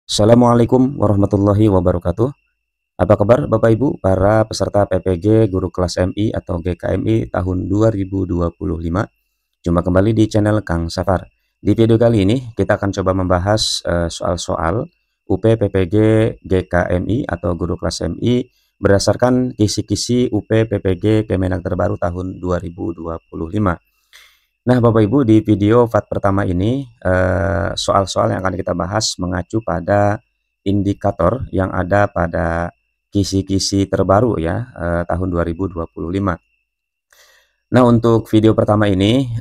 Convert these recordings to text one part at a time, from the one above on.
Assalamualaikum warahmatullahi wabarakatuh. Apa kabar Bapak Ibu para peserta PPG Guru Kelas MI atau GKMI tahun 2025? Jumpa kembali di channel Kang Safar. Di video kali ini kita akan coba membahas soal-soal UP PPG GKMI atau Guru Kelas MI berdasarkan kisi-kisi UP PPG Kemenak terbaru tahun 2025. Nah, Bapak Ibu, di video VAT pertama ini, soal-soal yang akan kita bahas mengacu pada indikator yang ada pada kisi-kisi terbaru ya, tahun 2025. Nah, untuk video pertama ini,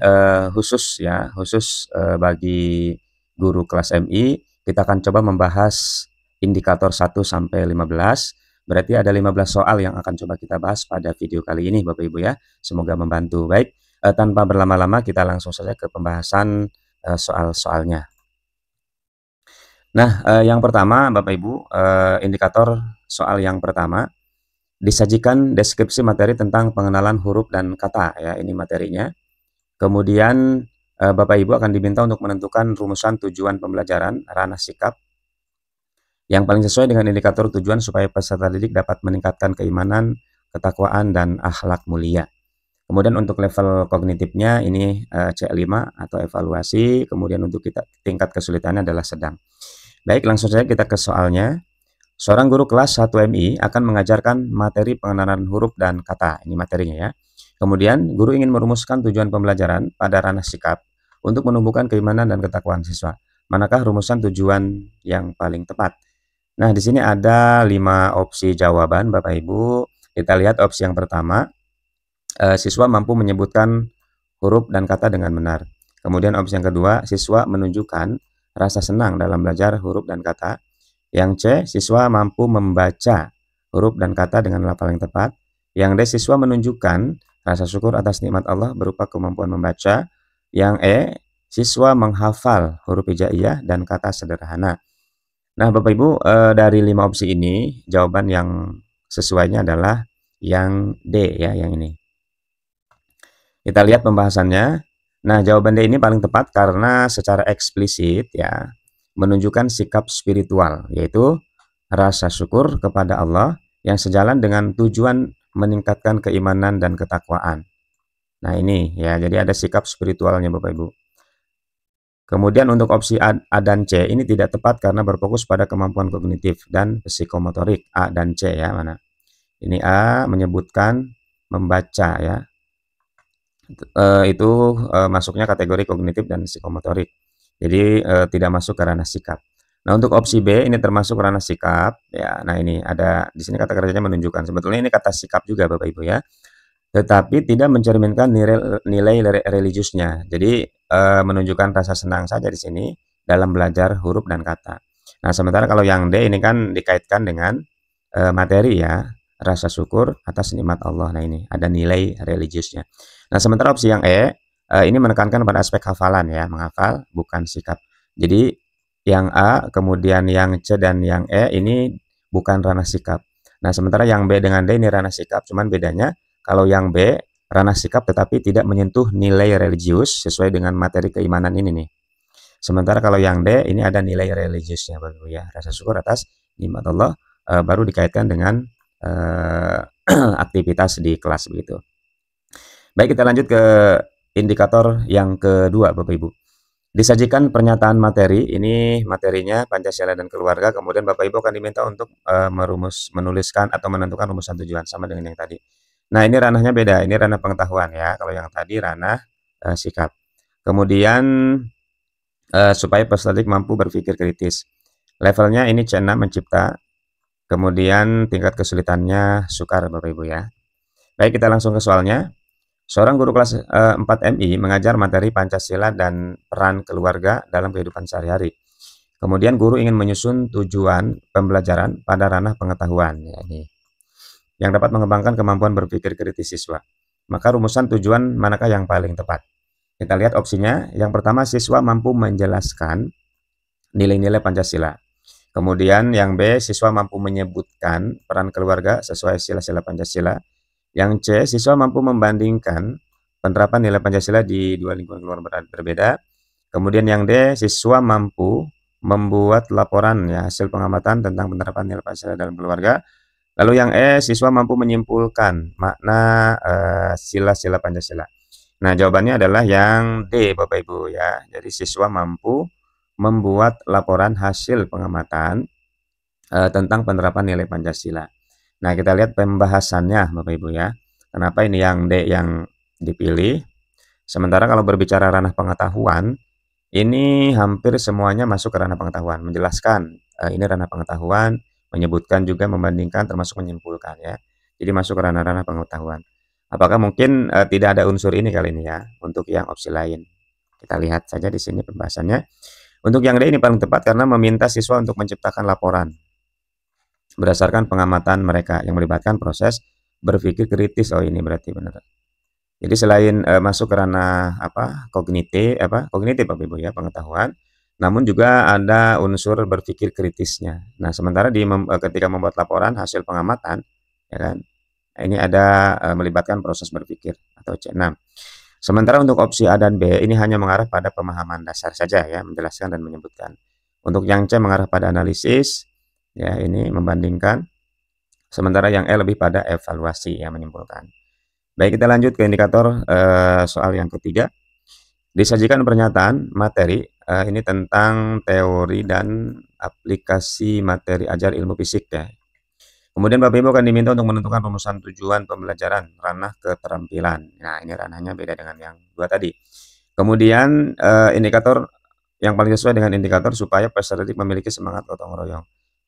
khusus ya, khusus, bagi guru kelas MI, kita akan coba membahas indikator 1 sampai 15. Berarti ada 15 soal yang akan coba kita bahas pada video kali ini Bapak Ibu ya. Semoga membantu. Baik, tanpa berlama-lama kita langsung saja ke pembahasan, soal-soalnya. Nah, yang pertama Bapak Ibu, indikator soal yang pertama, disajikan deskripsi materi tentang pengenalan huruf dan kata ya, ini materinya. Kemudian Bapak Ibu akan diminta untuk menentukan rumusan tujuan pembelajaran ranah sikap yang paling sesuai dengan indikator tujuan supaya peserta didik dapat meningkatkan keimanan, ketakwaan, dan akhlak mulia. Kemudian untuk level kognitifnya ini C5 atau evaluasi, kemudian untuk tingkat kesulitannya adalah sedang. Baik, langsung saja kita ke soalnya. Seorang guru kelas 1 MI akan mengajarkan materi pengenalan huruf dan kata. Ini materinya ya. Kemudian, guru ingin merumuskan tujuan pembelajaran pada ranah sikap untuk menumbuhkan keimanan dan ketakwaan siswa. Manakah rumusan tujuan yang paling tepat? Nah, di sini ada 5 opsi jawaban, Bapak Ibu. Kita lihat opsi yang pertama, siswa mampu menyebutkan huruf dan kata dengan benar. Kemudian opsi yang kedua, siswa menunjukkan rasa senang dalam belajar huruf dan kata. Yang C, siswa mampu membaca huruf dan kata dengan lafal yang tepat. Yang D, siswa menunjukkan rasa syukur atas nikmat Allah berupa kemampuan membaca. Yang E, siswa menghafal huruf hijaiyah dan kata sederhana. Nah, Bapak Ibu, dari 5 opsi ini, jawaban yang sesuainya adalah yang D ya, yang ini. Kita lihat pembahasannya. Nah, jawaban D ini paling tepat karena secara eksplisit ya, menunjukkan sikap spiritual, yaitu rasa syukur kepada Allah yang sejalan dengan tujuan meningkatkan keimanan dan ketakwaan. Nah, ini ya, jadi ada sikap spiritualnya Bapak Ibu. Kemudian untuk opsi A dan C ini tidak tepat karena berfokus pada kemampuan kognitif dan psikomotorik. A dan C ya, mana? Ini A menyebutkan membaca ya. Itu masuknya kategori kognitif dan psikomotorik. Jadi tidak masuk ke ranah sikap. Nah, untuk opsi B ini termasuk ranah sikap ya. Nah, ini ada di sini kata kerjanya menunjukkan. Sebetulnya ini kata sikap juga Bapak Ibu ya. Tetapi tidak mencerminkan nilai religiusnya. Jadi menunjukkan rasa senang saja di sini dalam belajar huruf dan kata. Nah, sementara kalau yang D ini kan dikaitkan dengan materi ya, rasa syukur atas nikmat Allah. Nah, ini ada nilai religiusnya. Nah, sementara opsi yang E ini menekankan pada aspek hafalan ya, menghafal bukan sikap. Jadi yang A, kemudian yang C dan yang E ini bukan ranah sikap. Nah, sementara yang B dengan D ini ranah sikap, cuman bedanya kalau yang B, ranah sikap tetapi tidak menyentuh nilai religius sesuai dengan materi keimanan ini nih. Sementara kalau yang D, ini ada nilai religiusnya Bapak ya. Rasa syukur atas nikmat Allah baru dikaitkan dengan aktivitas di kelas begitu. Baik, kita lanjut ke indikator yang kedua Bapak Ibu. Disajikan pernyataan materi, ini materinya Pancasila dan keluarga, kemudian Bapak Ibu akan diminta untuk menuliskan atau menentukan rumusan tujuan sama dengan yang tadi. Nah, ini ranahnya beda, ini ranah pengetahuan ya. Kalau yang tadi ranah sikap. Kemudian supaya peserta didik mampu berpikir kritis. Levelnya ini C6 mencipta. Kemudian tingkat kesulitannya sukar Bapak Ibu ya. Baik, kita langsung ke soalnya. Seorang guru kelas 4 MI mengajar materi Pancasila dan peran keluarga dalam kehidupan sehari-hari. Kemudian guru ingin menyusun tujuan pembelajaran pada ranah pengetahuan ya, ini yang dapat mengembangkan kemampuan berpikir kritis siswa. Maka rumusan tujuan manakah yang paling tepat? Kita lihat opsinya. Yang pertama, siswa mampu menjelaskan nilai-nilai Pancasila. Kemudian yang B, siswa mampu menyebutkan peran keluarga sesuai sila-sila Pancasila. Yang C, siswa mampu membandingkan penerapan nilai Pancasila di dua lingkungan keluarga berbeda. Kemudian yang D, siswa mampu membuat laporan ya hasil pengamatan tentang penerapan nilai Pancasila dalam keluarga. Lalu yang E, siswa mampu menyimpulkan makna sila-sila Pancasila. Nah, jawabannya adalah yang D, Bapak Ibu ya. Jadi siswa mampu membuat laporan hasil pengamatan tentang penerapan nilai Pancasila. Nah, kita lihat pembahasannya Bapak Ibu ya. Kenapa ini yang D yang dipilih? Sementara kalau berbicara ranah pengetahuan, ini hampir semuanya masuk ke ranah pengetahuan, menjelaskan ini ranah pengetahuan, menyebutkan juga membandingkan termasuk menyimpulkan ya. Jadi masuk ke ranah-ranah pengetahuan. Apakah mungkin tidak ada unsur ini kali ini ya untuk yang opsi lain? Kita lihat saja di sini pembahasannya. Untuk yang D ini paling tepat karena meminta siswa untuk menciptakan laporan berdasarkan pengamatan mereka yang melibatkan proses berpikir kritis. Oh, ini berarti benar. Jadi selain masuk ke ranah kognitif Bapak Ibu ya, pengetahuan, namun juga ada unsur berpikir kritisnya. Nah, sementara ketika membuat laporan hasil pengamatan, ya kan, ini ada melibatkan proses berpikir atau C6. Sementara untuk opsi A dan B ini hanya mengarah pada pemahaman dasar saja ya, menjelaskan dan menyebutkan. Untuk yang C mengarah pada analisis, ya ini membandingkan. Sementara yang E lebih pada evaluasi yang menyimpulkan. Baik, kita lanjut ke indikator soal yang ketiga. Disajikan pernyataan materi ini tentang teori dan aplikasi materi ajar ilmu fisik ya. Kemudian Bapak Ibu akan diminta untuk menentukan rumusan tujuan pembelajaran ranah keterampilan. Nah, ini ranahnya beda dengan yang dua tadi. Kemudian indikator yang paling sesuai dengan indikator supaya peserta didik memiliki semangat gotong royong.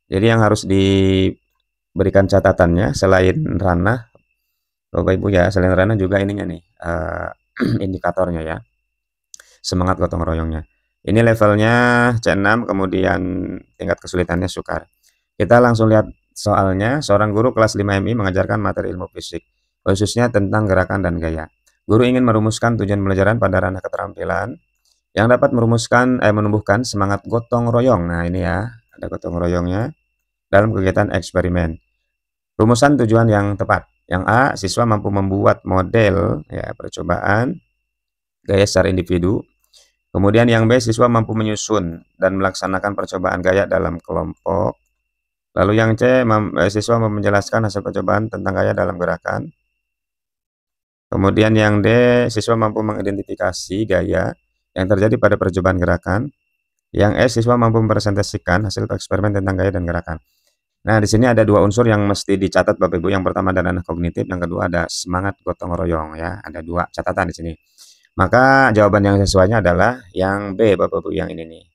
Jadi yang harus diberikan catatannya selain ranah Bapak Ibu ya, selain ranah juga ininya nih indikatornya ya. Semangat gotong royongnya. Ini levelnya C6, kemudian tingkat kesulitannya sukar. Kita langsung lihat soalnya. Seorang guru kelas 5 MI mengajarkan materi ilmu fisik, khususnya tentang gerakan dan gaya. Guru ingin merumuskan tujuan pembelajaran pada ranah keterampilan yang dapat menumbuhkan semangat gotong royong. Nah, ini ya, ada gotong royongnya dalam kegiatan eksperimen. Rumusan tujuan yang tepat. Yang A, siswa mampu membuat model ya percobaan gaya secara individu. Kemudian yang B, siswa mampu menyusun dan melaksanakan percobaan gaya dalam kelompok. Lalu yang C, siswa mampu menjelaskan hasil percobaan tentang gaya dalam gerakan. Kemudian yang D, siswa mampu mengidentifikasi gaya yang terjadi pada percobaan gerakan. Yang E, siswa mampu mempresentasikan hasil eksperimen tentang gaya dan gerakan. Nah, di sini ada dua unsur yang mesti dicatat Bapak Ibu. Yang pertama ada ranah kognitif, yang kedua ada semangat gotong royong ya. Ada dua catatan di sini. Maka jawaban yang sesuainya adalah yang B Bapak Ibu, yang ini nih.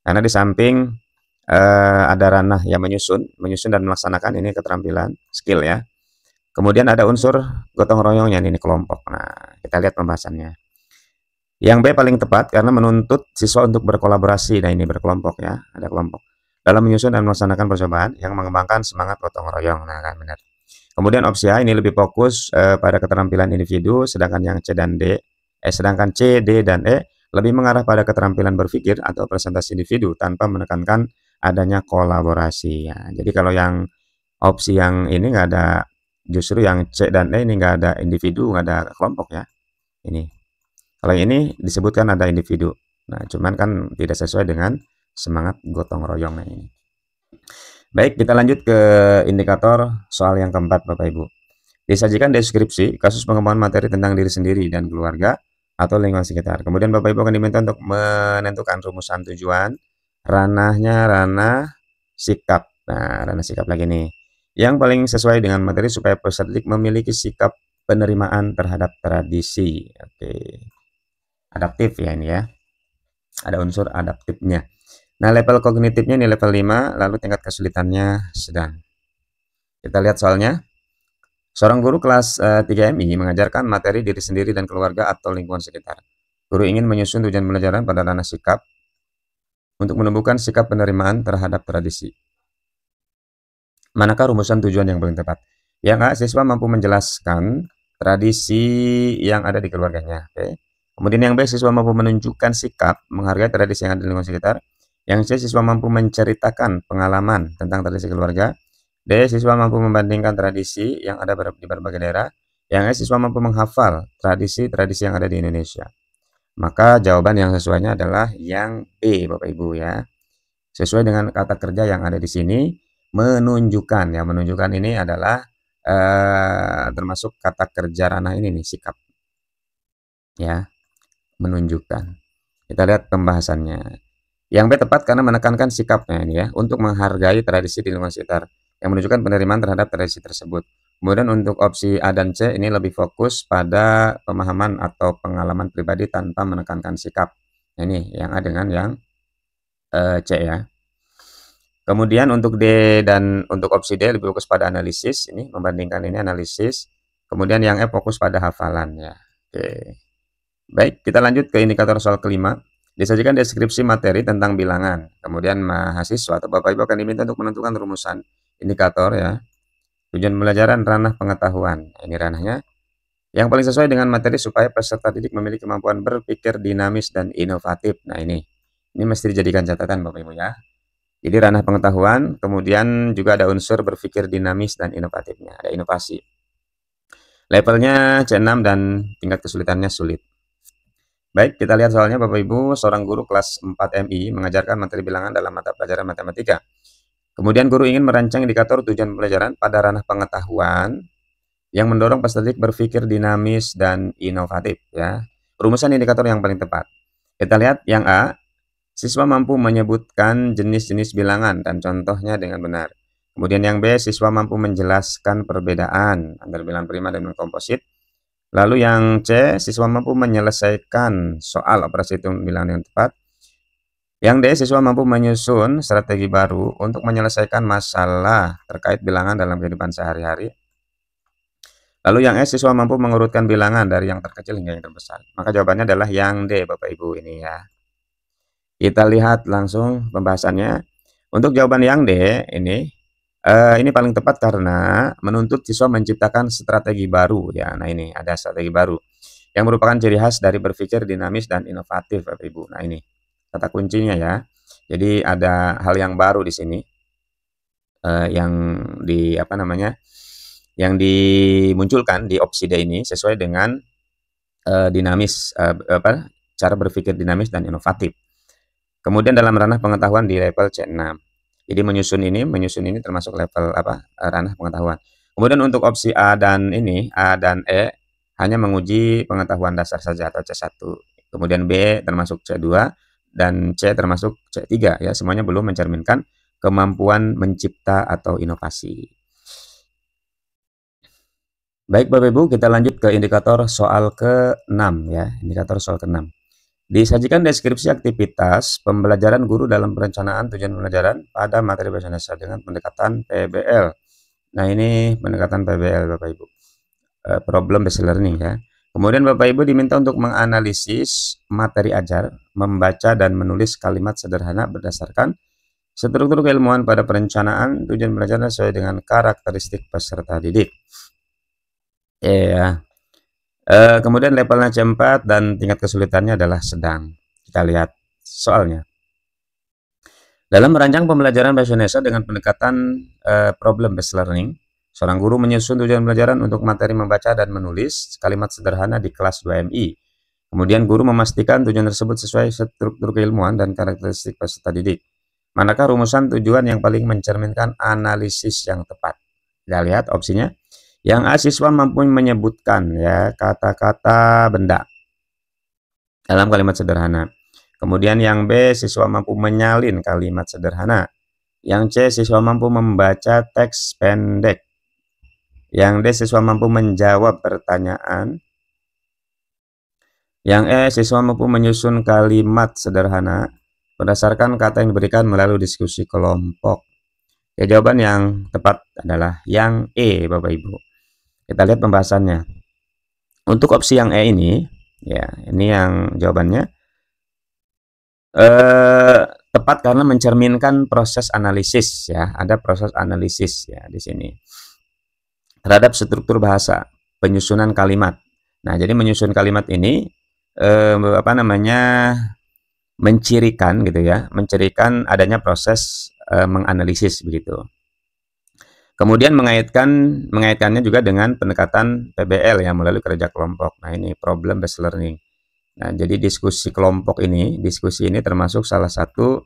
Karena di samping ada ranah yang menyusun dan melaksanakan ini keterampilan, skill ya. Kemudian ada unsur gotong royongnya ini kelompok. Nah, kita lihat pembahasannya. Yang B paling tepat karena menuntut siswa untuk berkolaborasi. Nah, ini berkelompok ya, ada kelompok. Dalam menyusun dan melaksanakan percobaan yang mengembangkan semangat gotong royong. Nah, kan benar. Kemudian opsi A ini lebih fokus pada keterampilan individu, sedangkan yang sedangkan C, D, dan E lebih mengarah pada keterampilan berpikir atau presentasi individu tanpa menekankan adanya kolaborasi. Ya, jadi kalau yang opsi yang ini nggak ada, justru yang C dan E ini nggak ada individu, nggak ada kelompok ya. Ini. Kalau ini disebutkan ada individu. Nah, cuman kan tidak sesuai dengan semangat gotong royong ini. Baik, kita lanjut ke indikator soal yang keempat Bapak Ibu. Disajikan deskripsi kasus pengembangan materi tentang diri sendiri dan keluarga atau lingkungan sekitar. Kemudian Bapak Ibu akan diminta untuk menentukan rumusan tujuan, ranahnya ranah sikap. Nah, ranah sikap lagi nih. Yang paling sesuai dengan materi supaya peserta didik memiliki sikap penerimaan terhadap tradisi. Oke. Adaptif ya ini ya. Ada unsur adaptifnya. Nah, level kognitifnya ini level 5, lalu tingkat kesulitannya sedang. Kita lihat soalnya. Seorang guru kelas 3 MI mengajarkan materi diri sendiri dan keluarga atau lingkungan sekitar. Guru ingin menyusun tujuan pembelajaran pada ranah sikap untuk menumbuhkan sikap penerimaan terhadap tradisi. Manakah rumusan tujuan yang paling tepat? Yang A, siswa mampu menjelaskan tradisi yang ada di keluarganya. Oke. Kemudian yang B, siswa mampu menunjukkan sikap menghargai tradisi yang ada di lingkungan sekitar. Yang C, siswa mampu menceritakan pengalaman tentang tradisi keluarga. D, siswa mampu membandingkan tradisi yang ada di berbagai daerah. Yang E, siswa mampu menghafal tradisi-tradisi yang ada di Indonesia. Maka jawaban yang sesuainya adalah yang B, Bapak Ibu ya. sesuai dengan kata kerja yang ada di sini. Menunjukkan, ya menunjukkan ini adalah termasuk kata kerja ranah ini nih, sikap, ya menunjukkan. Kita lihat pembahasannya. Yang B tepat karena menekankan sikapnya ini ya, untuk menghargai tradisi di lingkungan sekitar, yang menunjukkan penerimaan terhadap tradisi tersebut. Kemudian untuk opsi A dan C ini lebih fokus pada pemahaman atau pengalaman pribadi tanpa menekankan sikap. Nah, ini yang A dengan yang C ya. Kemudian untuk D dan untuk opsi D lebih fokus pada analisis, ini membandingkan ini analisis. Kemudian yang E fokus pada hafalan ya. Oke. Baik, kita lanjut ke indikator soal kelima. Disajikan deskripsi materi tentang bilangan. Kemudian mahasiswa atau Bapak Ibu akan diminta untuk menentukan rumusan indikator ya. Tujuan pembelajaran ranah pengetahuan. Ini ranahnya. Yang paling sesuai dengan materi supaya peserta didik memiliki kemampuan berpikir dinamis dan inovatif. Nah ini mesti dijadikan catatan Bapak Ibu ya. Jadi ranah pengetahuan, kemudian juga ada unsur berpikir dinamis dan inovatifnya. Ada inovasi. Levelnya C6 dan tingkat kesulitannya sulit. Baik, kita lihat soalnya Bapak Ibu, seorang guru kelas 4 MI mengajarkan materi bilangan dalam mata pelajaran matematika. Kemudian guru ingin merancang indikator tujuan pembelajaran pada ranah pengetahuan yang mendorong peserta didik berpikir dinamis dan inovatif ya. Rumusan indikator yang paling tepat. Kita lihat yang A, siswa mampu menyebutkan jenis-jenis bilangan dan contohnya dengan benar. Kemudian yang B, siswa mampu menjelaskan perbedaan antara bilangan prima dan bilangan komposit. Lalu yang C, siswa mampu menyelesaikan soal operasi hitung bilangan yang tepat. Yang D, siswa mampu menyusun strategi baru untuk menyelesaikan masalah terkait bilangan dalam kehidupan sehari-hari. Lalu yang E, siswa mampu mengurutkan bilangan dari yang terkecil hingga yang terbesar. Maka jawabannya adalah yang D, Bapak Ibu ini ya. Kita lihat langsung pembahasannya. Untuk jawaban yang D ini paling tepat karena menuntut siswa menciptakan strategi baru ya. Nah ini ada strategi baru yang merupakan ciri khas dari berpikir dinamis dan inovatif Bapak Ibu. Nah ini kata kuncinya ya. Jadi ada hal yang baru di sini yang yang dimunculkan di opsi D ini sesuai dengan cara berpikir dinamis dan inovatif. Kemudian dalam ranah pengetahuan di level C6. Jadi menyusun ini termasuk level ranah pengetahuan. Kemudian untuk opsi A dan E hanya menguji pengetahuan dasar saja atau C1. Kemudian B termasuk C2 dan C termasuk C3 ya, semuanya belum mencerminkan kemampuan mencipta atau inovasi. Baik Bapak Ibu, kita lanjut ke indikator soal ke-6 ya, indikator soal ke-6. Disajikan deskripsi aktivitas pembelajaran guru dalam perencanaan tujuan pembelajaran pada materi bahasa Indonesia dengan pendekatan PBL. Nah, ini pendekatan PBL Bapak Ibu. Problem based learning ya. Kemudian Bapak Ibu diminta untuk menganalisis materi ajar, membaca dan menulis kalimat sederhana berdasarkan struktur keilmuan pada perencanaan tujuan pembelajaran sesuai dengan karakteristik peserta didik. Ya. Kemudian levelnya C4 dan tingkat kesulitannya adalah sedang. Kita lihat soalnya. Dalam merancang pembelajaran bahasa Indonesia dengan pendekatan problem based learning, seorang guru menyusun tujuan pembelajaran untuk materi membaca dan menulis kalimat sederhana di kelas 2MI. Kemudian guru memastikan tujuan tersebut sesuai struktur keilmuan dan karakteristik peserta didik. Manakah rumusan tujuan yang paling mencerminkan analisis yang tepat? Kita lihat opsinya. Yang A, siswa mampu menyebutkan ya kata-kata benda dalam kalimat sederhana. Kemudian yang B, siswa mampu menyalin kalimat sederhana. Yang C, siswa mampu membaca teks pendek. Yang D, siswa mampu menjawab pertanyaan. Yang E, siswa mampu menyusun kalimat sederhana berdasarkan kata yang diberikan melalui diskusi kelompok. Ya, jawaban yang tepat adalah yang E, Bapak Ibu. Kita lihat pembahasannya. Untuk opsi yang E ini, ya, ini yang jawabannya tepat karena mencerminkan proses analisis ya. Ada proses analisis ya di sini terhadap struktur bahasa, penyusunan kalimat. Nah, jadi menyusun kalimat ini mencirikan gitu ya, mencirikan adanya proses menganalisis begitu. Kemudian mengaitkannya juga dengan pendekatan PBL yang melalui kerja kelompok. Nah, ini problem based learning. Nah, jadi diskusi kelompok ini termasuk salah satu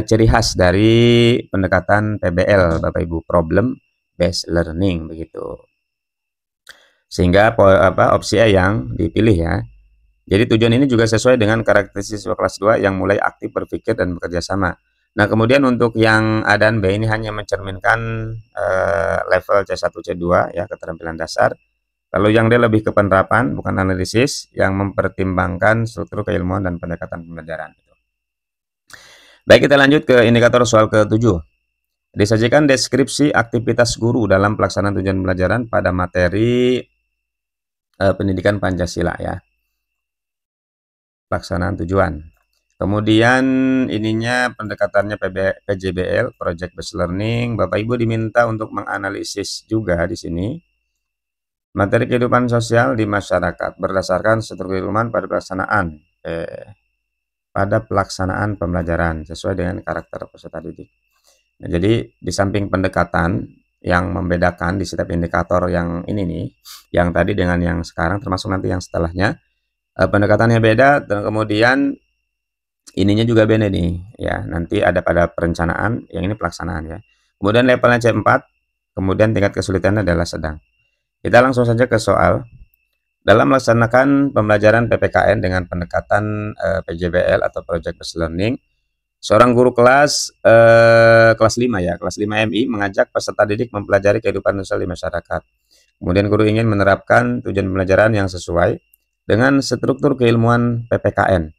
ciri khas dari pendekatan PBL Bapak Ibu, problem based learning begitu. Sehingga opsi A yang dipilih ya. Jadi tujuan ini juga sesuai dengan karakteristik siswa kelas 2 yang mulai aktif berpikir dan bekerja sama. Nah, kemudian untuk yang A dan B ini hanya mencerminkan level C1, C2 ya, keterampilan dasar. Lalu yang D lebih ke penerapan, bukan analisis, yang mempertimbangkan struktur keilmuan dan pendekatan pembelajaran. Baik, kita lanjut ke indikator soal ke-7. Disajikan deskripsi aktivitas guru dalam pelaksanaan tujuan pembelajaran pada materi pendidikan Pancasila ya. Pelaksanaan tujuan. Kemudian ininya pendekatannya PJBL, Project Based Learning. Bapak Ibu diminta untuk menganalisis juga di sini materi kehidupan sosial di masyarakat berdasarkan struktur keilmuan pada pelaksanaan pembelajaran sesuai dengan karakter peserta didik. Nah, jadi di samping pendekatan yang membedakan di setiap indikator yang ini nih, yang tadi dengan yang sekarang termasuk nanti yang setelahnya, pendekatannya beda dan kemudian ininya juga beda nih ya. Nanti ada pada perencanaan, yang ini pelaksanaan ya. Kemudian levelnya C4, kemudian tingkat kesulitannya adalah sedang. Kita langsung saja ke soal. Dalam melaksanakan pembelajaran PPKN dengan pendekatan PJBL atau Project Based Learning, seorang guru kelas 5 ya, kelas 5 MI mengajak peserta didik mempelajari kehidupan sosial di masyarakat. Kemudian guru ingin menerapkan tujuan pembelajaran yang sesuai dengan struktur keilmuan PPKN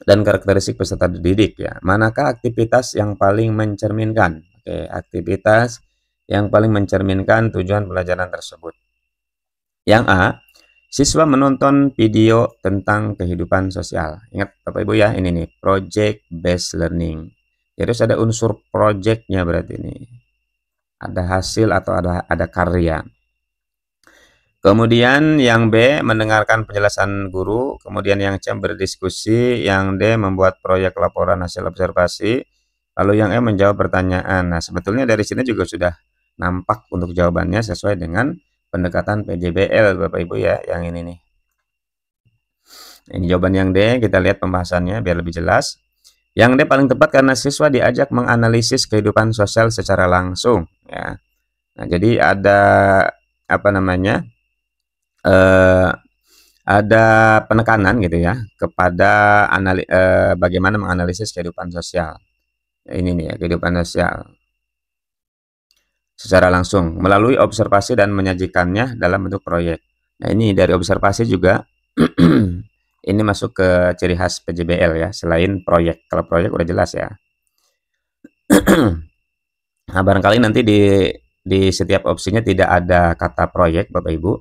dan karakteristik peserta didik ya. Manakah aktivitas yang paling mencerminkan? Oke, aktivitas yang paling mencerminkan tujuan pembelajaran tersebut. Yang A, siswa menonton video tentang kehidupan sosial. Ingat Bapak Ibu ya, ini nih, project based learning. Jadi ada unsur projectnya berarti ini. Ada hasil atau ada karya. Kemudian yang B, mendengarkan penjelasan guru. Kemudian yang C, berdiskusi. Yang D, membuat proyek laporan hasil observasi. Lalu yang E, menjawab pertanyaan. Nah, sebetulnya dari sini juga sudah nampak untuk jawabannya sesuai dengan pendekatan PJBL Bapak Ibu ya, yang ini nih. Ini jawaban yang D, kita lihat pembahasannya biar lebih jelas. Yang D paling tepat karena siswa diajak menganalisis kehidupan sosial secara langsung ya. Nah, jadi ada apa namanya? Ada penekanan gitu ya kepada bagaimana menganalisis kehidupan sosial. Ini nih ya, kehidupan sosial secara langsung melalui observasi dan menyajikannya dalam bentuk proyek. Nah, ini dari observasi juga ini masuk ke ciri khas PJBL ya, selain proyek. Kalau proyek udah jelas ya. Nah, barangkali nanti di setiap opsinya tidak ada kata proyek Bapak Ibu.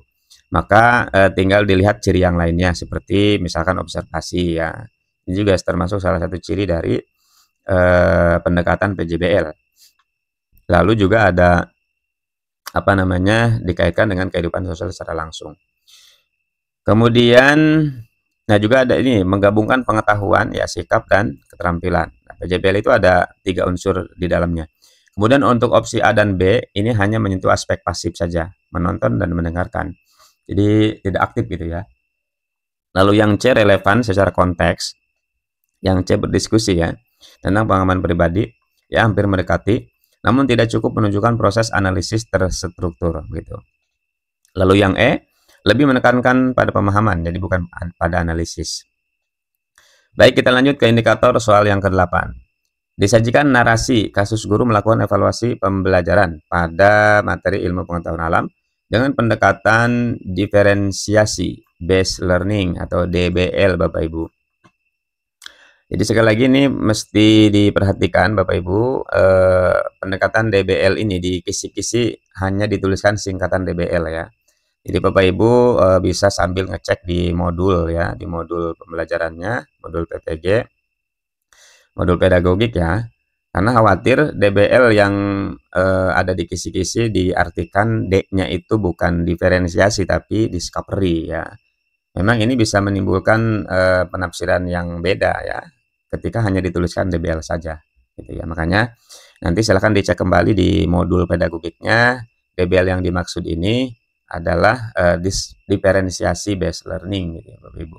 Maka tinggal dilihat ciri yang lainnya seperti misalkan observasi ya. Ini juga termasuk salah satu ciri dari pendekatan PJBL. Lalu juga ada apa namanya, dikaitkan dengan kehidupan sosial secara langsung. Kemudian nah juga ada ini menggabungkan pengetahuan ya, sikap dan keterampilan. Nah, PJBL itu ada 3 unsur di dalamnya. Kemudian untuk opsi A dan B ini hanya menyentuh aspek pasif saja, menonton dan mendengarkan. Jadi tidak aktif gitu ya. Lalu yang C relevan secara konteks. Yang C berdiskusi ya tentang pengalaman pribadi ya, hampir mendekati, namun tidak cukup menunjukkan proses analisis terstruktur gitu. Lalu yang E lebih menekankan pada pemahaman, jadi bukan pada analisis. Baik, kita lanjut ke indikator soal yang ke-8. Disajikan narasi kasus guru melakukan evaluasi pembelajaran pada materi ilmu pengetahuan alam dengan pendekatan diferensiasi based learning atau DBL Bapak Ibu. Jadi sekali lagi ini mesti diperhatikan Bapak Ibu, pendekatan DBL ini di kisi-kisi hanya dituliskan singkatan DBL ya. Jadi Bapak Ibu bisa sambil ngecek di modul ya, di modul pembelajarannya, modul PPG, modul pedagogik ya. Karena khawatir DBL yang ada di kisi-kisi diartikan D-nya itu bukan diferensiasi tapi discovery ya. Memang ini bisa menimbulkan penafsiran yang beda ya ketika hanya dituliskan DBL saja gitu ya. Makanya nanti silahkan dicek kembali di modul pedagogiknya, DBL yang dimaksud ini adalah diferensiasi based learning gitu ya Bapak Ibu.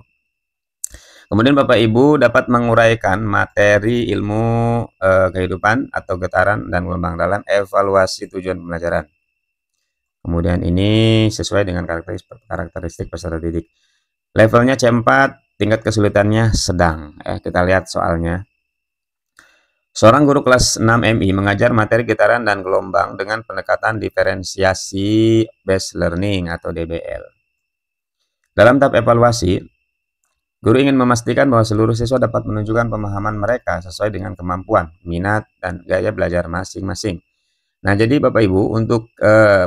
Kemudian Bapak Ibu dapat menguraikan materi ilmu kehidupan atau getaran dan gelombang dalam evaluasi tujuan pembelajaran. Kemudian ini sesuai dengan karakteristik peserta didik. Levelnya C4, tingkat kesulitannya sedang. Kita lihat soalnya. Seorang guru kelas 6 MI mengajar materi getaran dan gelombang dengan pendekatan diferensiasi based learning atau DBL. Dalam tahap evaluasi, guru ingin memastikan bahwa seluruh siswa dapat menunjukkan pemahaman mereka sesuai dengan kemampuan, minat, dan gaya belajar masing-masing. Nah, jadi Bapak Ibu, untuk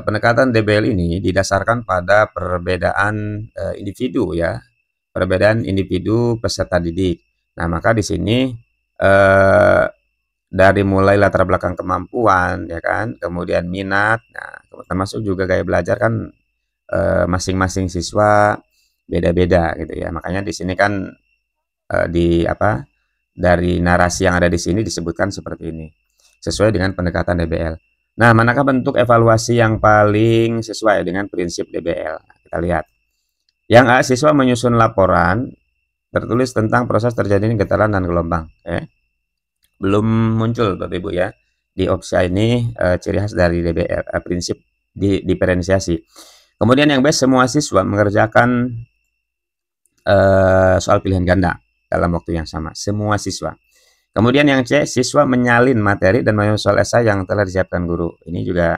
pendekatan DBL ini didasarkan pada perbedaan individu ya, perbedaan individu peserta didik. Nah, maka di sini dari mulai latar belakang kemampuan, ya kan, kemudian minat, nah, termasuk juga gaya belajar kan masing-masing siswa beda-beda gitu ya. Makanya di sini kan dari narasi yang ada di sini disebutkan seperti ini, sesuai dengan pendekatan DBL. Nah, manakah bentuk evaluasi yang paling sesuai dengan prinsip DBL? Kita lihat. Yang A, siswa menyusun laporan tertulis tentang proses terjadinya getaran dan gelombang. Belum muncul Bapak Ibu ya. Di opsi ini ciri khas dari DBL, prinsip diferensiasi. Kemudian yang B, semua siswa mengerjakan soal pilihan ganda dalam waktu yang sama. Semua siswa. Kemudian yang C, siswa menyalin materi dan menyusun soal esai yang telah disiapkan guru. Ini juga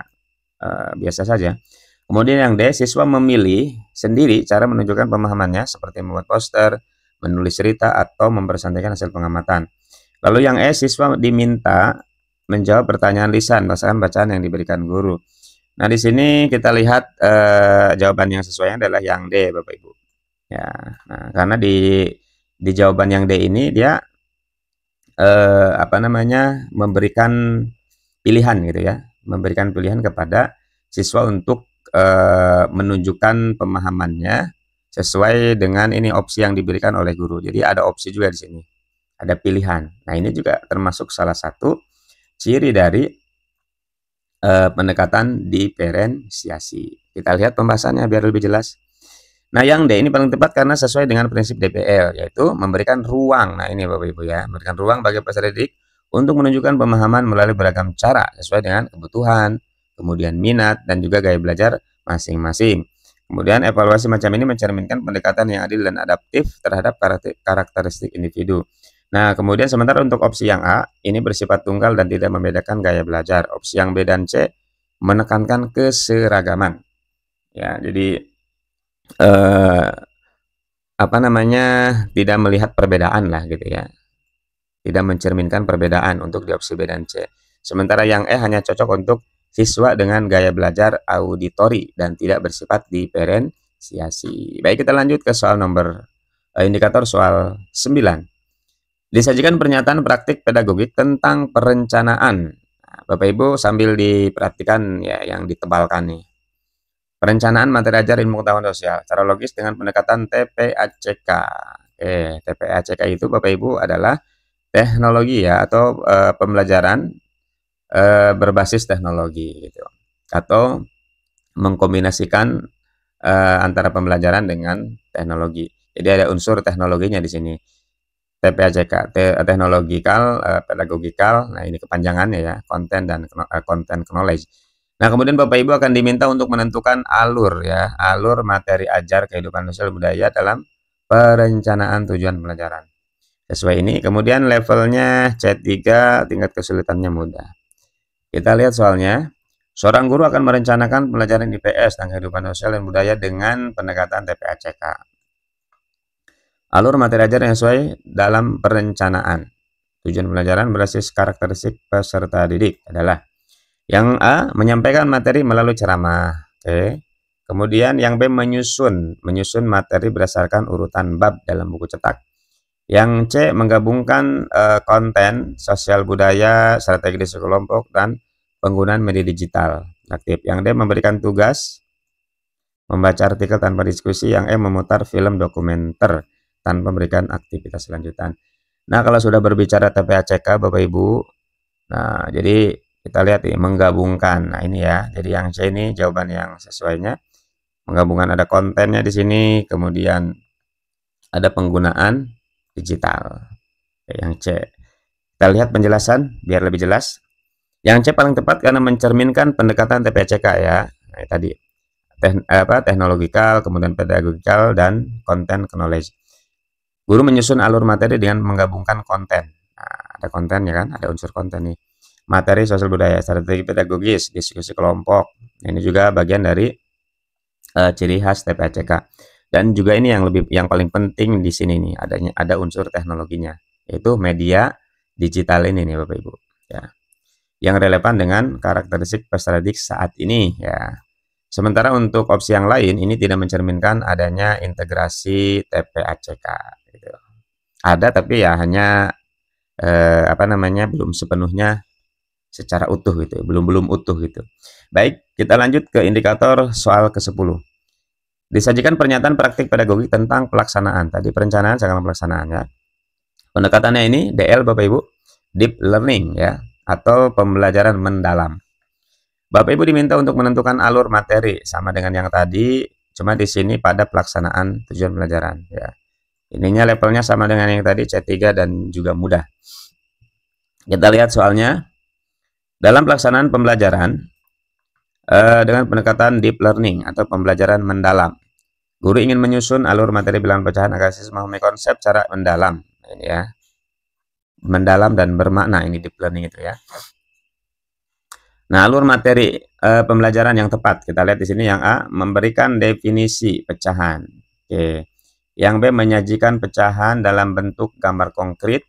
biasa saja. Kemudian yang D, siswa memilih sendiri cara menunjukkan pemahamannya seperti membuat poster, menulis cerita, atau mempresentasikan hasil pengamatan. Lalu yang E, siswa diminta menjawab pertanyaan lisan berdasarkan bacaan yang diberikan guru. Nah, di sini kita lihat jawaban yang sesuai adalah yang D, Bapak Ibu. Ya, nah, karena di jawaban yang D ini dia memberikan pilihan gitu ya, memberikan pilihan kepada siswa untuk menunjukkan pemahamannya sesuai dengan ini opsi yang diberikan oleh guru. Jadi ada opsi juga di sini, ada pilihan. Nah, ini juga termasuk salah satu ciri dari pendekatan diferensiasi. Kita lihat pembahasannya biar lebih jelas. Nah, yang D ini paling tepat karena sesuai dengan prinsip DPL, yaitu memberikan ruang. Nah, ini Bapak Ibu ya, memberikan ruang bagi peserta didik untuk menunjukkan pemahaman melalui beragam cara sesuai dengan kebutuhan, kemudian minat, dan juga gaya belajar masing-masing. Kemudian evaluasi macam ini mencerminkan pendekatan yang adil dan adaptif terhadap karakteristik individu. Nah, kemudian sementara untuk opsi yang A, ini bersifat tunggal dan tidak membedakan gaya belajar. Opsi yang B dan C menekankan keseragaman. Ya, jadi tidak melihat perbedaan lah gitu ya. Tidak mencerminkan perbedaan untuk di opsi B dan C. Sementara yang E hanya cocok untuk siswa dengan gaya belajar auditori dan tidak bersifat diferensiasi. Baik, kita lanjut ke soal nomor indikator soal 9. Disajikan pernyataan praktik pedagogik tentang perencanaan. Nah, Bapak Ibu sambil diperhatikan ya yang ditebalkan nih. Perencanaan materi ajar ilmu pengetahuan sosial secara logis dengan pendekatan TPACK. TPACK itu Bapak Ibu adalah teknologi ya, atau pembelajaran berbasis teknologi gitu. Atau mengkombinasikan antara pembelajaran dengan teknologi. Jadi ada unsur teknologinya di sini. TPACK, teknologikal, pedagogikal. Nah, ini kepanjangannya ya, konten dan content knowledge. Nah, kemudian Bapak Ibu akan diminta untuk menentukan alur ya, alur materi ajar kehidupan sosial budaya dalam perencanaan tujuan pelajaran. Sesuai ini, kemudian levelnya C3, tingkat kesulitannya mudah. Kita lihat soalnya. Seorang guru akan merencanakan pelajaran IPS dan kehidupan sosial dan budaya dengan pendekatan TPACK. Alur materi ajar yang sesuai dalam perencanaan. Tujuan pelajaran berbasis karakteristik peserta didik adalah yang A, menyampaikan materi melalui ceramah. Kemudian yang B, menyusun materi berdasarkan urutan bab dalam buku cetak. Yang C, menggabungkan konten, sosial budaya, strategi diskusi kelompok, dan penggunaan media digital aktif. Yang D, memberikan tugas membaca artikel tanpa diskusi. Yang E, memutar film dokumenter tanpa memberikan aktivitas lanjutan. Nah, kalau sudah berbicara TPACK Bapak Ibu, nah jadi kita lihat nih, menggabungkan. Nah, ini ya. Jadi yang C ini jawaban yang sesuainya. Menggabungkan, ada kontennya di sini, kemudian ada penggunaan digital. Yang C. Kita lihat penjelasan biar lebih jelas. Yang C paling tepat karena mencerminkan pendekatan TPCK ya. Nah, tadi teknologikal, kemudian pedagogikal, dan content knowledge. Guru menyusun alur materi dengan menggabungkan konten. Nah, ada konten ya kan, ada unsur konten nih. Materi sosial budaya, strategi pedagogis, diskusi kelompok. Ini juga bagian dari ciri khas TPCK. Dan juga ini yang paling penting di sini nih, ada unsur teknologinya, yaitu media digital ini nih Bapak Ibu. Ya. Yang relevan dengan karakteristik peserta didik saat ini ya. Sementara untuk opsi yang lain ini tidak mencerminkan adanya integrasi TPACK gitu. Ada tapi ya hanya belum sepenuhnya secara utuh gitu, belum utuh gitu. Baik, kita lanjut ke indikator soal ke-10. Disajikan pernyataan praktik pedagogik tentang pelaksanaan. Tadi perencanaan sekarang pelaksanaan ya. Pendekatannya ini DL Bapak Ibu, deep learning ya, atau pembelajaran mendalam. Bapak Ibu diminta untuk menentukan alur materi sama dengan yang tadi, cuma di sini pada pelaksanaan tujuan pelajaran ya. Ininya levelnya sama dengan yang tadi C3 dan juga mudah. Kita lihat soalnya. Dalam pelaksanaan pembelajaran dengan pendekatan deep learning atau pembelajaran mendalam, guru ingin menyusun alur materi bilangan pecahan agar siswa memahami konsep cara mendalam. Ini ya. Mendalam dan bermakna ini deep learning itu ya. Nah, alur materi pembelajaran yang tepat. Kita lihat di sini yang A, memberikan definisi pecahan. Oke. Yang B, menyajikan pecahan dalam bentuk gambar konkret,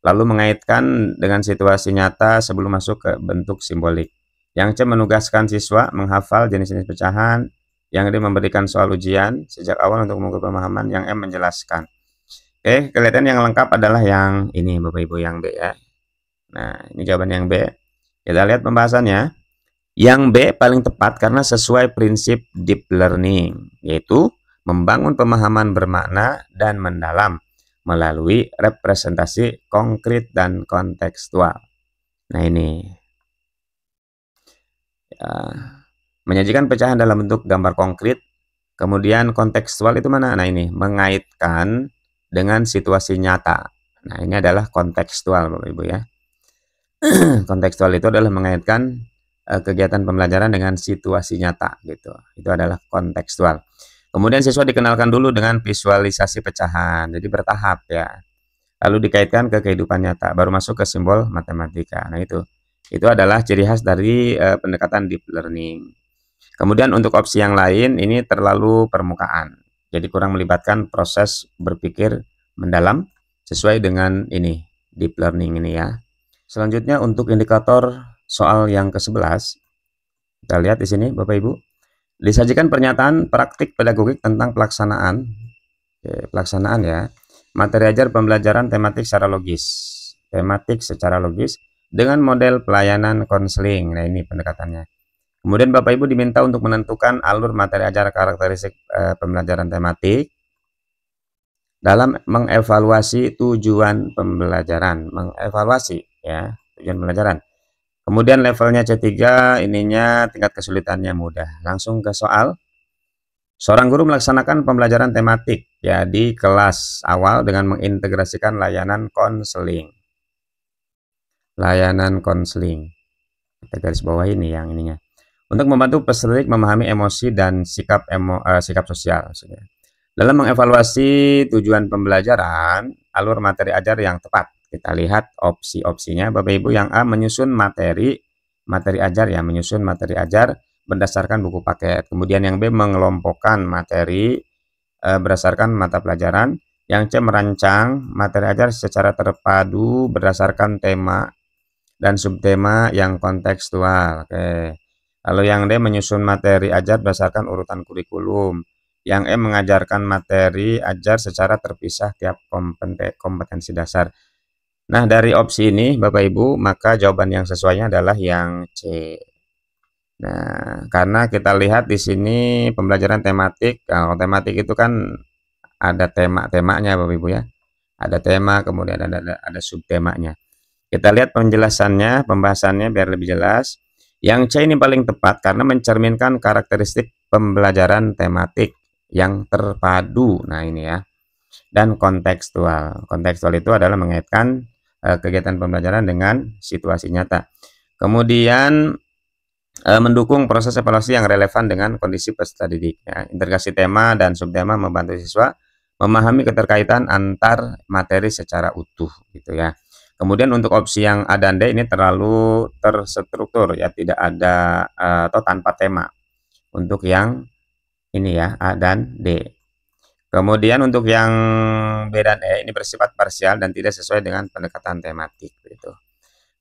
lalu mengaitkan dengan situasi nyata sebelum masuk ke bentuk simbolik. Yang C, menugaskan siswa menghafal jenis-jenis pecahan. Yang D, memberikan soal ujian sejak awal untuk mengukur pemahaman. Yang M, menjelaskan. Oke, kelihatan yang lengkap adalah yang ini Bapak Ibu, yang B ya. Nah, ini jawaban yang B. Kita lihat pembahasannya. Yang B paling tepat karena sesuai prinsip deep learning, yaitu membangun pemahaman bermakna dan mendalam melalui representasi konkret dan kontekstual. Nah ini ya, menyajikan pecahan dalam bentuk gambar konkret, kemudian kontekstual itu mana? Nah ini mengaitkan dengan situasi nyata. Nah ini adalah kontekstual Bapak Ibu ya. Kontekstual itu adalah mengaitkan kegiatan pembelajaran dengan situasi nyata gitu. Itu adalah kontekstual. Kemudian siswa dikenalkan dulu dengan visualisasi pecahan, jadi bertahap ya. Lalu dikaitkan ke kehidupan nyata, baru masuk ke simbol matematika. Nah itu adalah ciri khas dari pendekatan deep learning. Kemudian untuk opsi yang lain ini terlalu permukaan, jadi kurang melibatkan proses berpikir mendalam sesuai dengan ini deep learning ini ya. Selanjutnya untuk indikator soal yang ke-11, kita lihat di sini Bapak Ibu. Disajikan pernyataan praktik pedagogik tentang pelaksanaan. Oke, pelaksanaan ya. Materi ajar pembelajaran tematik secara logis. Tematik secara logis dengan model pelayanan konseling. Nah, ini pendekatannya. Kemudian Bapak Ibu diminta untuk menentukan alur materi ajar karakteristik pembelajaran tematik dalam mengevaluasi tujuan pembelajaran. Mengevaluasi ya, tujuan pembelajaran. Kemudian levelnya C3, ininya tingkat kesulitannya mudah. Langsung ke soal. Seorang guru melaksanakan pembelajaran tematik ya di kelas awal dengan mengintegrasikan layanan konseling. Layanan konseling. Kita garis bawah ini yang ininya. Untuk membantu peserta didik memahami emosi dan sikap sosial. Dalam mengevaluasi tujuan pembelajaran, alur materi ajar yang tepat. Kita lihat opsi-opsinya Bapak Ibu. Yang A, menyusun materi ajar ya, menyusun materi ajar berdasarkan buku paket. Kemudian yang B, mengelompokkan materi berdasarkan mata pelajaran. Yang C, merancang materi ajar secara terpadu berdasarkan tema dan subtema yang kontekstual. Oke. Lalu yang D, menyusun materi ajar berdasarkan urutan kurikulum. Yang E, mengajarkan materi ajar secara terpisah tiap kompetensi dasar. Nah, dari opsi ini Bapak Ibu, maka jawaban yang sesuainya adalah yang C. Nah, karena kita lihat di sini pembelajaran tematik. Kalau tematik itu kan ada tema-temanya Bapak Ibu ya. Ada tema, kemudian ada subtemanya. Kita lihat penjelasannya, pembahasannya biar lebih jelas. Yang C ini paling tepat karena mencerminkan karakteristik pembelajaran tematik yang terpadu. Nah, ini ya. dan kontekstual. Kontekstual itu adalah mengaitkan kegiatan pembelajaran dengan situasi nyata. Kemudian mendukung proses evaluasi yang relevan dengan kondisi peserta didik. Ya, integrasi tema dan subtema membantu siswa memahami keterkaitan antar materi secara utuh, gitu ya. Kemudian untuk opsi yang A dan D ini terlalu terstruktur, ya, tidak ada atau tanpa tema. Untuk yang ini ya, A dan D. Kemudian untuk yang B dan E ini bersifat parsial dan tidak sesuai dengan pendekatan tematik, gitu.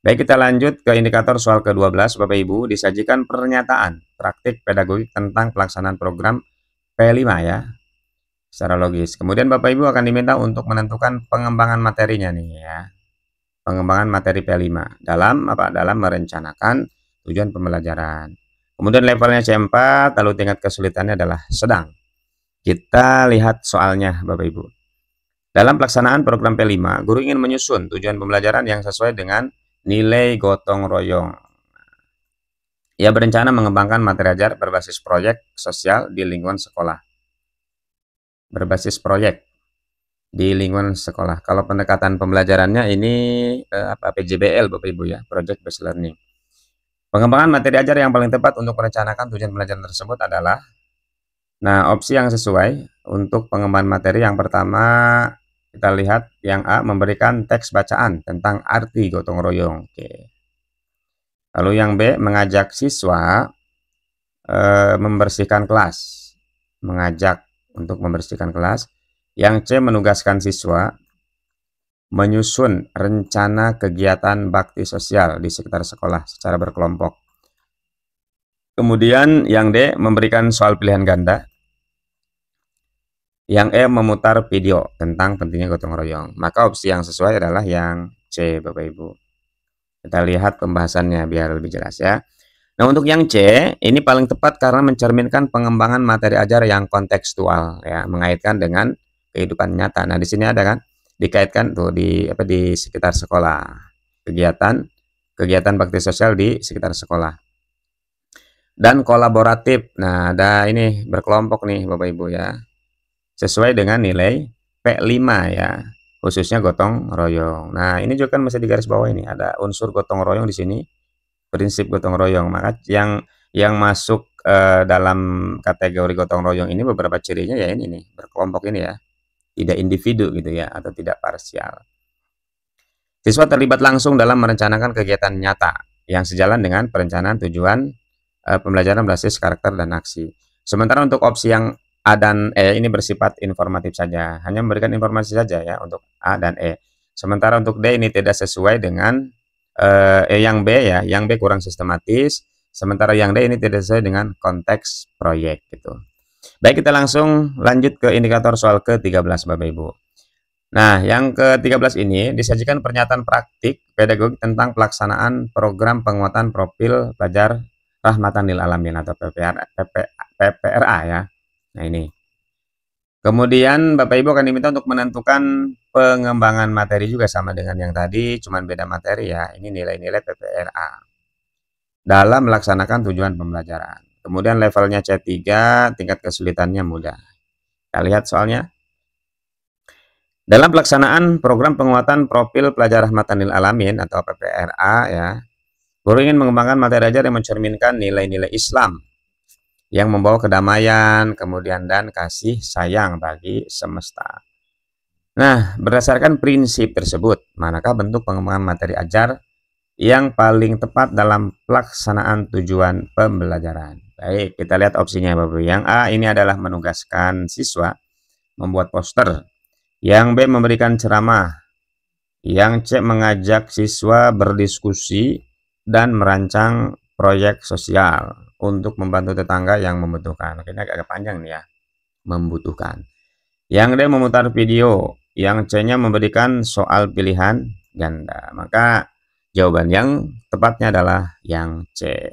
Baik, kita lanjut ke indikator soal ke-12, Bapak Ibu. Disajikan pernyataan praktik pedagogik tentang pelaksanaan program P5 ya, secara logis. Kemudian Bapak Ibu akan diminta untuk menentukan pengembangan materinya nih ya. Pengembangan materi P5 dalam apa? Dalam merencanakan tujuan pembelajaran. Kemudian levelnya C4, lalu tingkat kesulitannya adalah sedang. Kita lihat soalnya Bapak Ibu. Dalam pelaksanaan program P5, guru ingin menyusun tujuan pembelajaran yang sesuai dengan nilai gotong royong. Ia berencana mengembangkan materi ajar berbasis proyek sosial di lingkungan sekolah. Berbasis proyek di lingkungan sekolah. Kalau pendekatan pembelajarannya ini PJBL Bapak Ibu ya, Project Based Learning. Pengembangan materi ajar yang paling tepat untuk merencanakan tujuan pembelajaran tersebut adalah, nah, opsi yang sesuai untuk pengembangan materi yang pertama kita lihat yang A, memberikan teks bacaan tentang arti gotong royong. Oke. Lalu yang B, mengajak siswa membersihkan kelas. Mengajak untuk membersihkan kelas. Yang C, menugaskan siswa menyusun rencana kegiatan bakti sosial di sekitar sekolah secara berkelompok. Kemudian yang D, memberikan soal pilihan ganda. Yang E, memutar video tentang pentingnya gotong royong. Maka opsi yang sesuai adalah yang C, Bapak Ibu. Kita lihat pembahasannya biar lebih jelas ya. Nah, untuk yang C, ini paling tepat karena mencerminkan pengembangan materi ajar yang kontekstual ya, mengaitkan dengan kehidupan nyata. Nah, di sini ada kan dikaitkan tuh di sekitar sekolah. Kegiatan bakti sosial di sekitar sekolah. Dan kolaboratif. Nah, ada ini berkelompok nih Bapak Ibu ya. Sesuai dengan nilai P5 ya, khususnya gotong royong. Nah, ini juga kan masih di garis bawah ini ada unsur gotong royong di sini. Prinsip gotong royong. Maka yang masuk dalam kategori gotong royong ini beberapa cirinya ya ini nih, berkelompok ini ya. Tidak individu gitu ya, atau tidak parsial. Siswa terlibat langsung dalam merencanakan kegiatan nyata yang sejalan dengan perencanaan tujuan pembelajaran berbasis karakter dan aksi. Sementara untuk opsi yang A dan E ini bersifat informatif saja, hanya memberikan informasi saja ya untuk A dan E. Sementara untuk D ini tidak sesuai dengan yang B ya, yang B kurang sistematis, sementara yang D ini tidak sesuai dengan konteks proyek gitu. Baik, kita langsung lanjut ke indikator soal ke-13 Bapak Ibu. Nah, yang ke-13 ini disajikan pernyataan praktik pedagogik tentang pelaksanaan program penguatan profil pelajar rahmatan lil alamin atau PPRA ya. Nah, ini. Kemudian Bapak Ibu akan diminta untuk menentukan pengembangan materi juga sama dengan yang tadi, cuman beda materi ya. Ini nilai-nilai PPRA dalam melaksanakan tujuan pembelajaran. Kemudian levelnya C3, tingkat kesulitannya mudah. Kita lihat soalnya. Dalam pelaksanaan program penguatan profil pelajar rahmatan lil alamin atau PPRA ya, guru ingin mengembangkan materi ajar yang mencerminkan nilai-nilai Islam yang membawa kedamaian, kemudian dan kasih sayang bagi semesta. Nah, berdasarkan prinsip tersebut, manakah bentuk pengembangan materi ajar yang paling tepat dalam pelaksanaan tujuan pembelajaran? Baik, kita lihat opsinya Bapak. Yang A ini adalah menugaskan siswa membuat poster. Yang B memberikan ceramah. Yang C mengajak siswa berdiskusi dan merancang proyek sosial untuk membantu tetangga yang membutuhkan. Ini agak panjang nih ya, membutuhkan. Yang D memutar video. Yang C-nya memberikan soal pilihan ganda. Maka jawaban yang tepatnya adalah yang C.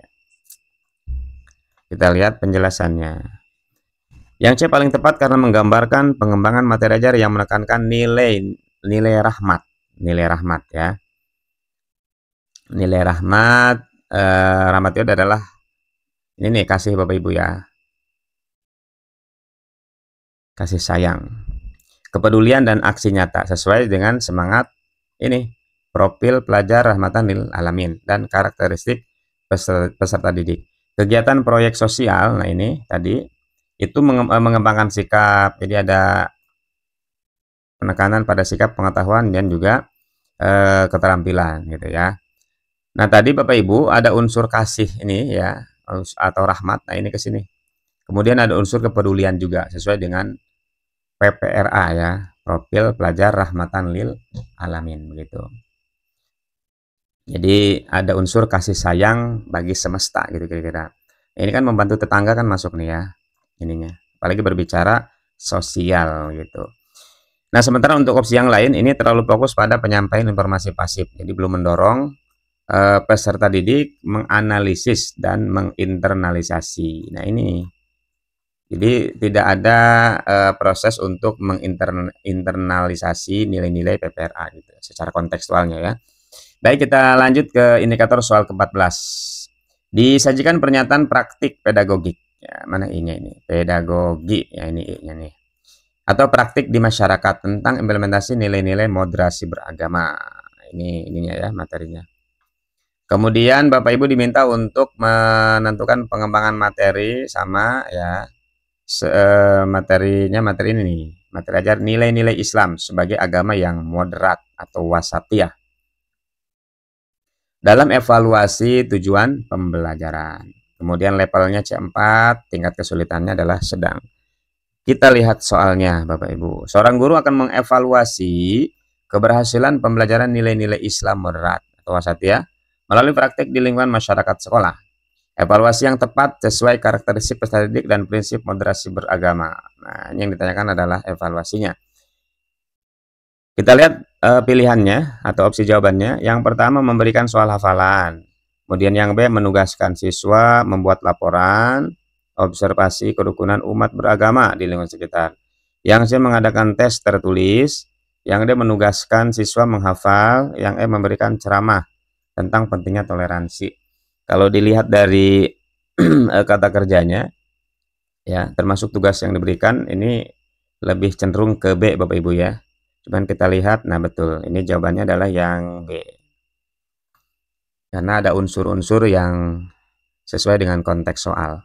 Kita lihat penjelasannya. Yang C paling tepat karena menggambarkan pengembangan materi ajar yang menekankan nilai rahmat ya. Nilai rahmat, rahmat itu adalah ini nih, kasih Bapak Ibu ya. Kasih sayang. kepedulian dan aksi nyata sesuai dengan semangat ini profil pelajar rahmatan lil alamin dan karakteristik peserta didik. Kegiatan proyek sosial, nah ini tadi itu mengembangkan sikap, jadi ada penekanan pada sikap, pengetahuan dan juga keterampilan gitu ya. Nah tadi Bapak Ibu ada unsur kasih ini ya atau rahmat, nah ini ke sini. Kemudian ada unsur kepedulian juga sesuai dengan PPRA ya, profil pelajar rahmatan lil alamin begitu. Jadi ada unsur kasih sayang bagi semesta gitu kira-kira. Ini kan membantu tetangga kan masuk nih ya ininya. Apalagi berbicara sosial gitu. Nah, sementara untuk opsi yang lain ini terlalu fokus pada penyampaian informasi pasif. Jadi belum mendorong peserta didik menganalisis dan menginternalisasi. Nah, ini jadi tidak ada proses untuk menginternalisasi nilai-nilai PPRA gitu secara kontekstualnya ya. Baik, kita lanjut ke indikator soal ke-14. Disajikan pernyataan praktik pedagogik. Ya, mana I-nya ini? Pedagogi, ya ini I-nya nih. Atau praktik di masyarakat tentang implementasi nilai-nilai moderasi beragama. Ini ininya ya materinya. Kemudian Bapak Ibu diminta untuk menentukan pengembangan materi sama ya. Materinya materi ini nih. Materi ajar nilai-nilai Islam sebagai agama yang moderat atau wasatiyah dalam evaluasi tujuan pembelajaran. Kemudian levelnya C4, tingkat kesulitannya adalah sedang. Kita lihat soalnya Bapak Ibu. Seorang guru akan mengevaluasi keberhasilan pembelajaran nilai-nilai Islam moderat atau wasatiyah melalui praktik di lingkungan masyarakat sekolah. Evaluasi yang tepat sesuai karakteristik peserta didik dan prinsip moderasi beragama. Nah, ini yang ditanyakan adalah evaluasinya. Kita lihat pilihannya atau opsi jawabannya. Yang pertama memberikan soal hafalan. Kemudian yang B menugaskan siswa membuat laporan observasi kerukunan umat beragama di lingkungan sekitar. Yang C mengadakan tes tertulis. Yang D menugaskan siswa menghafal. Yang E memberikan ceramah tentang pentingnya toleransi. Kalau dilihat dari kata kerjanya, ya termasuk tugas yang diberikan ini lebih cenderung ke B Bapak Ibu ya. Cuman kita lihat, nah betul, ini jawabannya adalah yang B. Karena ada unsur-unsur yang sesuai dengan konteks soal.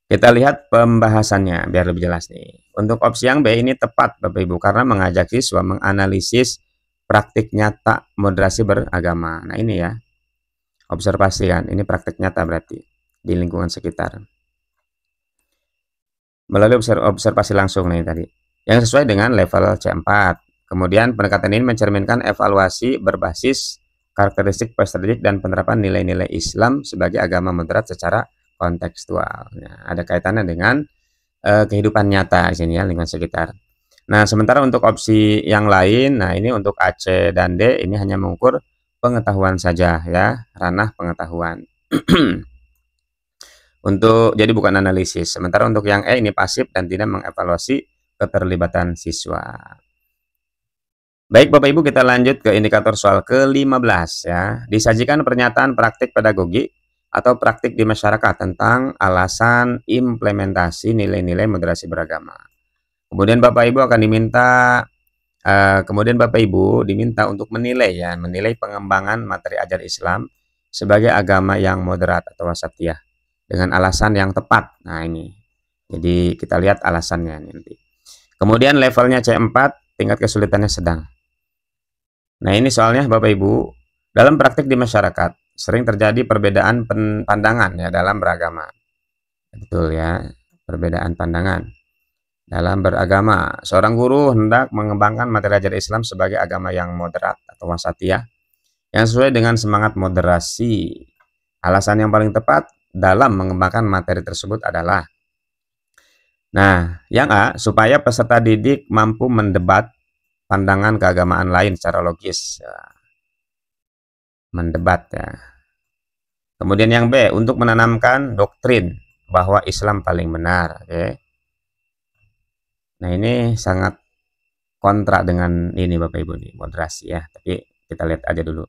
Kita lihat pembahasannya biar lebih jelas nih. Untuk opsi yang B ini tepat Bapak Ibu karena mengajak siswa menganalisis praktik nyata moderasi beragama. Nah ini ya. Observasi kan, ini praktik nyata berarti di lingkungan sekitar. Melalui observasi langsung nih tadi. Yang sesuai dengan level C4. Kemudian pendekatan ini mencerminkan evaluasi berbasis karakteristik peserta didik dan penerapan nilai-nilai Islam sebagai agama moderat secara kontekstual. Nah, ada kaitannya dengan kehidupan nyata di sini ya lingkungan sekitar. Nah, sementara untuk opsi yang lain, nah ini untuk A, C, dan D ini hanya mengukur pengetahuan saja ya, ranah pengetahuan. Jadi bukan analisis. Sementara untuk yang E ini pasif dan tidak mengevaluasi keterlibatan siswa. Baik Bapak Ibu, kita lanjut ke indikator soal ke-15 ya. Disajikan pernyataan praktik pedagogi atau praktik di masyarakat tentang alasan implementasi nilai-nilai moderasi beragama. Kemudian Bapak Ibu akan diminta untuk menilai pengembangan materi ajar Islam sebagai agama yang moderat atau wasatiyah dengan alasan yang tepat. Nah ini, jadi kita lihat alasannya nanti. Kemudian levelnya C4, tingkat kesulitannya sedang. Nah ini soalnya Bapak Ibu, dalam praktik di masyarakat sering terjadi perbedaan pandangan ya dalam beragama. Betul ya, perbedaan pandangan dalam beragama. Seorang guru hendak mengembangkan materi ajar Islam sebagai agama yang moderat atau wasatiyah yang sesuai dengan semangat moderasi. Alasan yang paling tepat dalam mengembangkan materi tersebut adalah yang A, supaya peserta didik mampu mendebat pandangan keagamaan lain secara logis. Mendebat ya. Kemudian yang B, untuk menanamkan doktrin bahwa Islam paling benar. Oke. Nah ini sangat kontra dengan ini Bapak Ibu nih, moderasi ya. Tapi kita lihat aja dulu.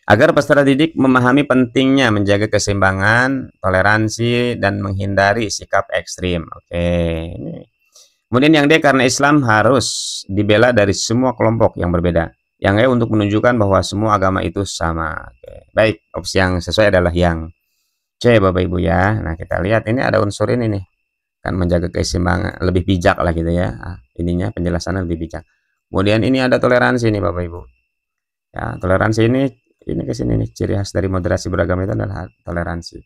Agar peserta didik memahami pentingnya menjaga keseimbangan, toleransi, dan menghindari sikap ekstrim. Oke. Ini. Kemudian yang D, karena Islam harus dibela dari semua kelompok yang berbeda. Yang E, untuk menunjukkan bahwa semua agama itu sama. Oke. Baik, opsi yang sesuai adalah yang C, Bapak Ibu ya. Nah, kita lihat ini ada unsur ini nih. Kan menjaga keseimbangan, lebih bijak lah gitu ya. Ininya penjelasannya lebih bijak. Kemudian ini ada toleransi nih Bapak Ibu. Ya, toleransi ini ke sini nih, ciri khas dari moderasi beragama itu adalah toleransi.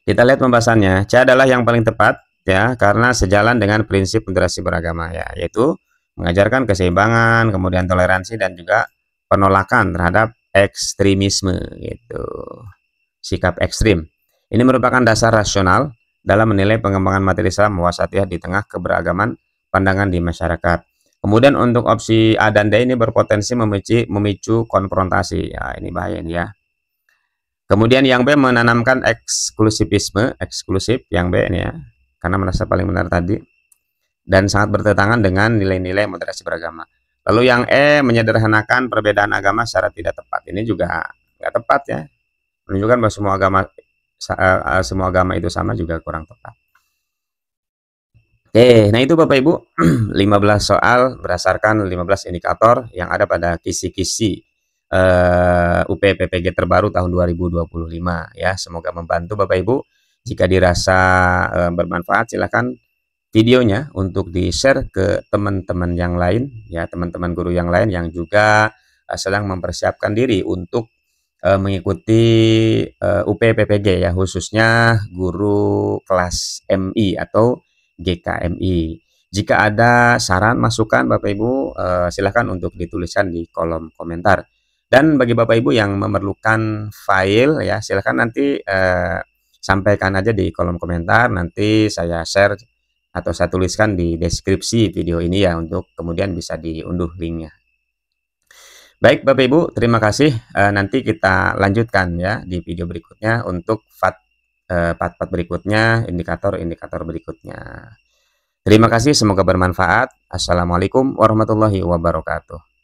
Kita lihat pembahasannya. C adalah yang paling tepat ya, karena sejalan dengan prinsip moderasi beragama ya, yaitu mengajarkan keseimbangan, kemudian toleransi dan juga penolakan terhadap ekstremisme gitu. Sikap ekstrim. Ini merupakan dasar rasional dalam menilai pengembangan materi Islam wasatiyah di tengah keberagaman pandangan di masyarakat. Kemudian untuk opsi A dan D ini berpotensi memicu konfrontasi. Ya, ini bahaya nih ya. Kemudian yang B menanamkan eksklusif yang B ini ya, karena merasa paling benar tadi dan sangat bertentangan dengan nilai-nilai moderasi beragama. Lalu yang E menyederhanakan perbedaan agama secara tidak tepat. Ini juga nggak tepat ya. Menunjukkan bahwa semua agama itu sama juga kurang tepat. Oke, nah itu Bapak Ibu 15 soal berdasarkan 15 indikator yang ada pada kisi-kisi UPPPG terbaru tahun 2025 ya. Semoga membantu Bapak Ibu. Jika dirasa bermanfaat, silakan videonya untuk di-share ke teman-teman yang lain ya, teman-teman guru yang lain yang juga sedang mempersiapkan diri untuk mengikuti UPPPG ya, khususnya guru kelas MI atau GKMI. Jika ada saran masukan Bapak Ibu, silakan untuk dituliskan di kolom komentar. Dan bagi Bapak Ibu yang memerlukan file ya, silakan nanti sampaikan aja di kolom komentar, nanti saya share atau saya tuliskan di deskripsi video ini ya, untuk kemudian bisa diunduh linknya. Baik Bapak Ibu, terima kasih. Nanti kita lanjutkan ya di video berikutnya untuk part-part berikutnya, indikator-indikator berikutnya. Terima kasih, semoga bermanfaat. Assalamualaikum warahmatullahi wabarakatuh.